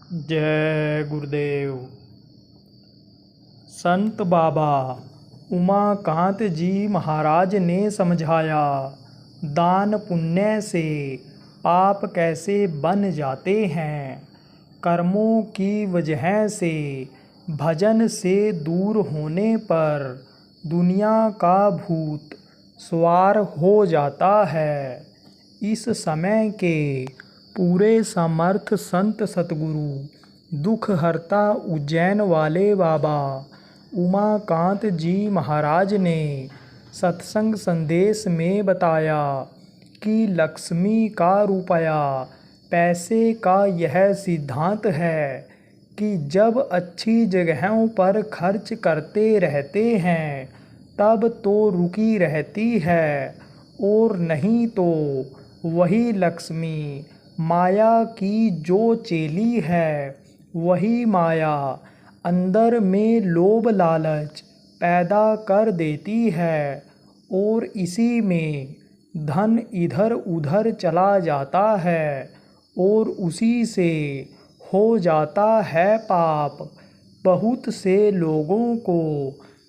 जय गुरुदेव। संत बाबा उमाकांत जी महाराज ने समझाया, दान पुण्य से पाप कैसे बन जाते हैं। कर्मों की वजह से भजन से दूर होने पर दुनिया का भूत सवार हो जाता है। इस समय के पूरे समर्थ संत सतगुरु दुख हरता उज्जैन वाले बाबा उमाकांत जी महाराज ने सत्संग संदेश में बताया कि लक्ष्मी का रुपया पैसे का यह सिद्धांत है कि जब अच्छी जगहों पर खर्च करते रहते हैं तब तो रुकी रहती है, और नहीं तो वही लक्ष्मी माया की जो चेली है, वही माया अंदर में लोभ लालच पैदा कर देती है और इसी में धन इधर उधर चला जाता है और उसी से हो जाता है पाप। बहुत से लोगों को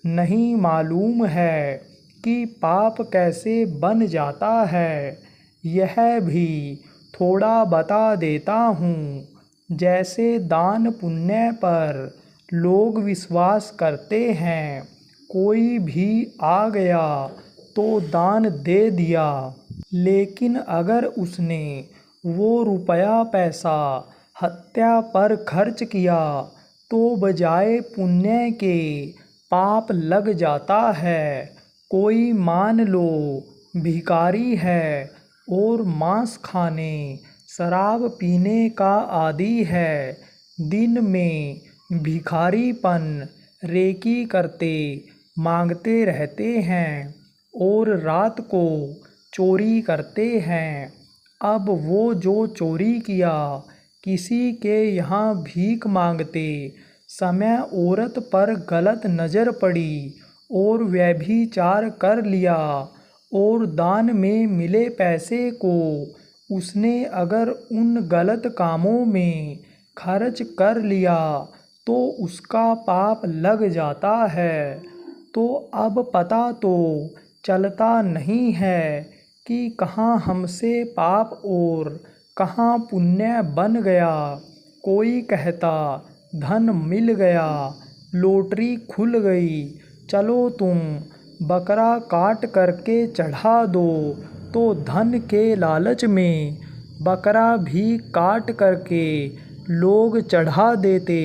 नहीं मालूम है कि पाप कैसे बन जाता है। यह भी थोड़ा बता देता हूँ। जैसे दान पुण्य पर लोग विश्वास करते हैं, कोई भी आ गया तो दान दे दिया, लेकिन अगर उसने वो रुपया पैसा हत्या पर खर्च किया तो बजाय पुण्य के पाप लग जाता है। कोई मान लो भिखारी है और मांस खाने शराब पीने का आदी है। दिन में भिखारीपन रेकी करते मांगते रहते हैं और रात को चोरी करते हैं। अब वो जो चोरी किया, किसी के यहाँ भीख मांगते समय औरत पर गलत नज़र पड़ी और व्यभिचार कर लिया, और दान में मिले पैसे को उसने अगर उन गलत कामों में खर्च कर लिया तो उसका पाप लग जाता है। तो अब पता तो चलता नहीं है कि कहाँ हमसे पाप और कहाँ पुण्य बन गया। कोई कहता धन मिल गया, लॉटरी खुल गई, चलो तुम बकरा काट करके चढ़ा दो, तो धन के लालच में बकरा भी काट करके लोग चढ़ा देते।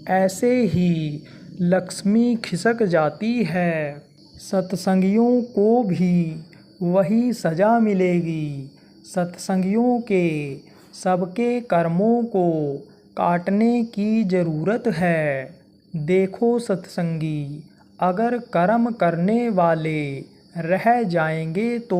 ऐसे ही लक्ष्मी खिसक जाती है। सत्संगियों को भी वही सज़ा मिलेगी। सत्संगियों के सबके कर्मों को काटने की ज़रूरत है। देखो सत्संगी, अगर कर्म करने वाले रह जाएंगे तो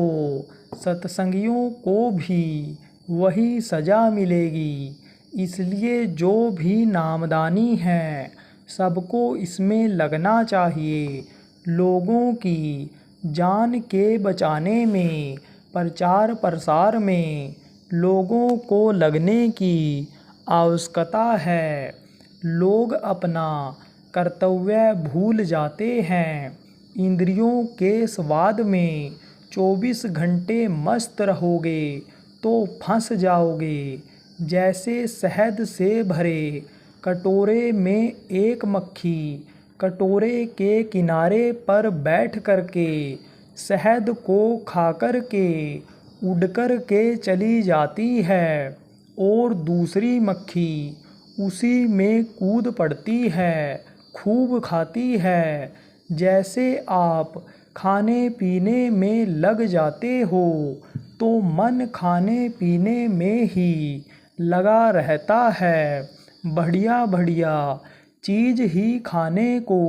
सत्संगियों को भी वही सज़ा मिलेगी। इसलिए जो भी नामदानी है सबको इसमें लगना चाहिए। लोगों की जान के बचाने में, प्रचार प्रसार में लोगों को लगने की आवश्यकता है। लोग अपना कर्तव्य भूल जाते हैं। इंद्रियों के स्वाद में 24 घंटे मस्त रहोगे तो फंस जाओगे। जैसे शहद से भरे कटोरे में एक मक्खी कटोरे के किनारे पर बैठ करके शहद को खाकर के उड़ कर के चली जाती है, और दूसरी मक्खी उसी में कूद पड़ती है, खूब खाती है। जैसे आप खाने पीने में लग जाते हो तो मन खाने पीने में ही लगा रहता है। बढ़िया बढ़िया चीज़ ही खाने को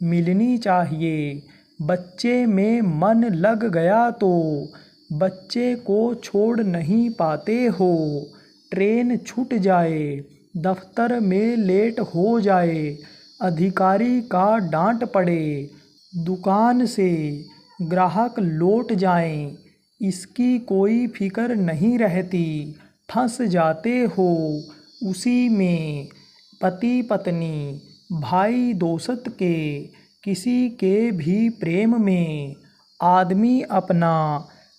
मिलनी चाहिए। बच्चे में मन लग गया तो बच्चे को छोड़ नहीं पाते हो। ट्रेन छूट जाए, दफ्तर में लेट हो जाए, अधिकारी का डांट पड़े, दुकान से ग्राहक लौट जाएं, इसकी कोई फिक्र नहीं रहती। फंस जाते हो उसी में पति पत्नी भाई दोस्त के किसी के भी प्रेम में आदमी अपना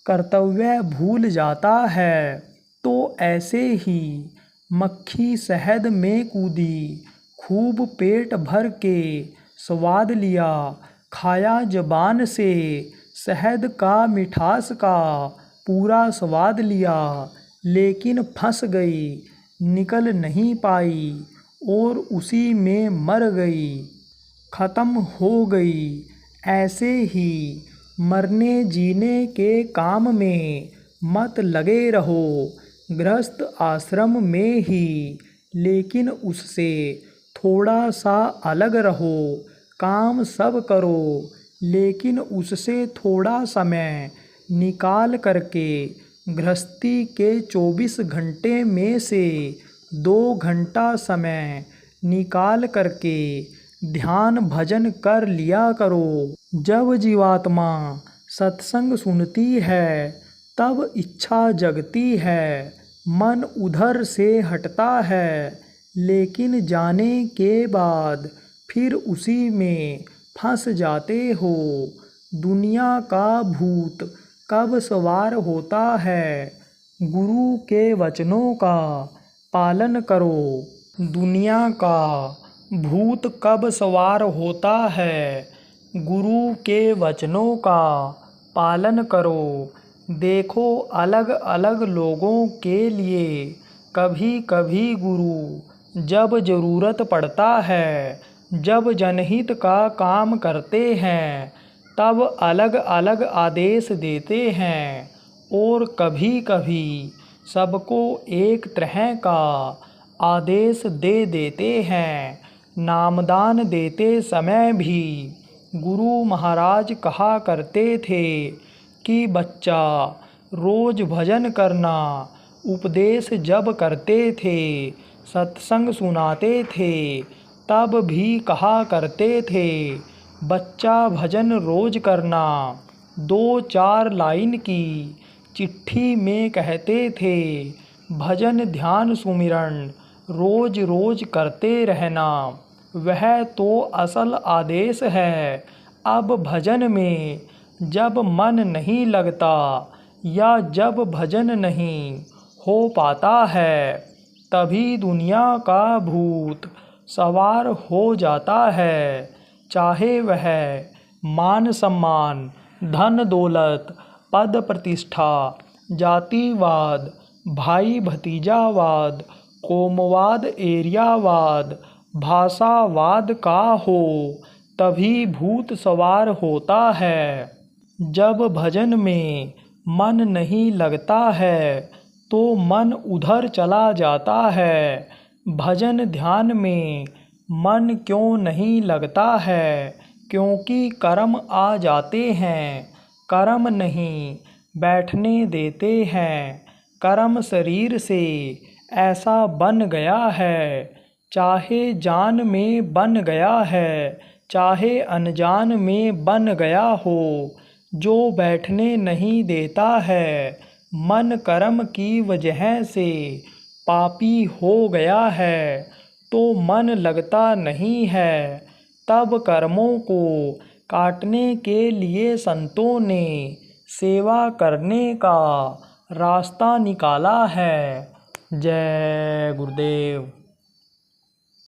कर्तव्य भूल जाता है। तो ऐसे ही मक्खी शहद में कूदी, खूब पेट भर के स्वाद लिया, खाया ज़बान से शहद का मिठास का पूरा स्वाद लिया, लेकिन फंस गई, निकल नहीं पाई और उसी में मर गई, ख़त्म हो गई। ऐसे ही मरने जीने के काम में मत लगे रहो, गृहस्थ आश्रम में ही, लेकिन उससे थोड़ा सा अलग रहो। काम सब करो, लेकिन उससे थोड़ा समय निकाल करके गृहस्थी के 24 घंटे में से 2 घंटा समय निकाल करके ध्यान भजन कर लिया करो। जब जीवात्मा सत्संग सुनती है तब इच्छा जगती है, मन उधर से हटता है, लेकिन जाने के बाद फिर उसी में फंस जाते हो। दुनिया का भूत कब सवार होता है, गुरु के वचनों का पालन करो। दुनिया का भूत कब सवार होता है, गुरु के वचनों का पालन करो। देखो अलग अलग लोगों के लिए कभी कभी गुरु जब ज़रूरत पड़ता है, जब जनहित का काम करते हैं, तब अलग अलग आदेश देते हैं, और कभी कभी सबको एक तरह का आदेश दे देते हैं। नामदान देते समय भी गुरु महाराज कहा करते थे कि बच्चा रोज़ भजन करना। उपदेश जब करते थे, सत्संग सुनाते थे, तब भी कहा करते थे बच्चा भजन रोज़ करना। 2-4 लाइन की चिट्ठी में कहते थे भजन ध्यान सुमिरन रोज़ रोज़ करते रहना। वह तो असल आदेश है। अब भजन में जब मन नहीं लगता या जब भजन नहीं हो पाता है, तभी दुनिया का भूत सवार हो जाता है। चाहे वह मान सम्मान, धन दौलत, पद प्रतिष्ठा, जातिवाद, भाई भतीजावाद, कोमवाद, एरियावाद, भाषावाद का हो, तभी भूत सवार होता है। जब भजन में मन नहीं लगता है तो मन उधर चला जाता है। भजन ध्यान में मन क्यों नहीं लगता है? क्योंकि कर्म आ जाते हैं। कर्म नहीं बैठने देते हैं। कर्म शरीर से ऐसा बन गया है, चाहे जान में बन गया है, चाहे अनजान में बन गया हो, जो बैठने नहीं देता है। मन कर्म की वजह से पापी हो गया है, तो मन लगता नहीं है। तब कर्मों को काटने के लिए संतों ने सेवा करने का रास्ता निकाला है। जय गुरुदेव।